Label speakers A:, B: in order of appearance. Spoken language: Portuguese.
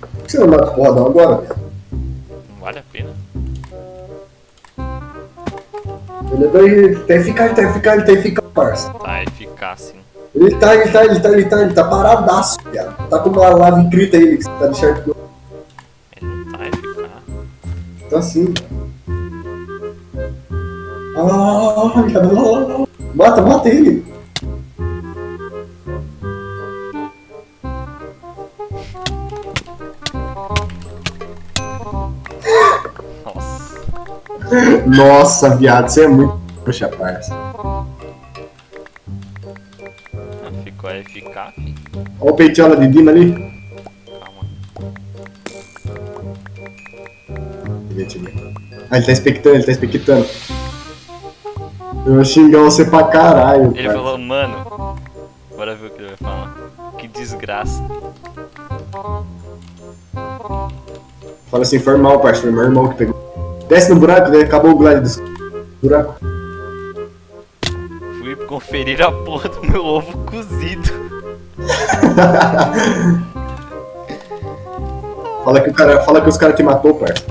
A: Por que você não mata o porradão agora, velho?
B: Não vale a pena.
A: Ele tá eficaz, parça.
B: Tá, eficaz sim.
A: Ele tá paradaço, viado. Tá com uma lava inscrita aí, que você tá deixando.
B: Ele não tá eficaz.
A: Tá assim, viado. Mata ele.
B: Nossa.
A: Nossa, viado, você é muito. Poxa, parça.
B: Ficou eficaz, filho.
A: Olha o peitiola de Dima ali.
B: Calma.
A: Deixa eu ver. Ah, ele tá expectando. Eu vou xingar você pra caralho,
B: Ele
A: parça.
B: falou, mano. Bora ver o que ele vai falar. Que desgraça.
A: Fala assim, foi mal, parça. Foi meu irmão que pegou. Desce no buraco, né? Acabou o glide do buraco.
B: Fui conferir a porra do meu ovo cozido.
A: Fala que os caras te matou, parça.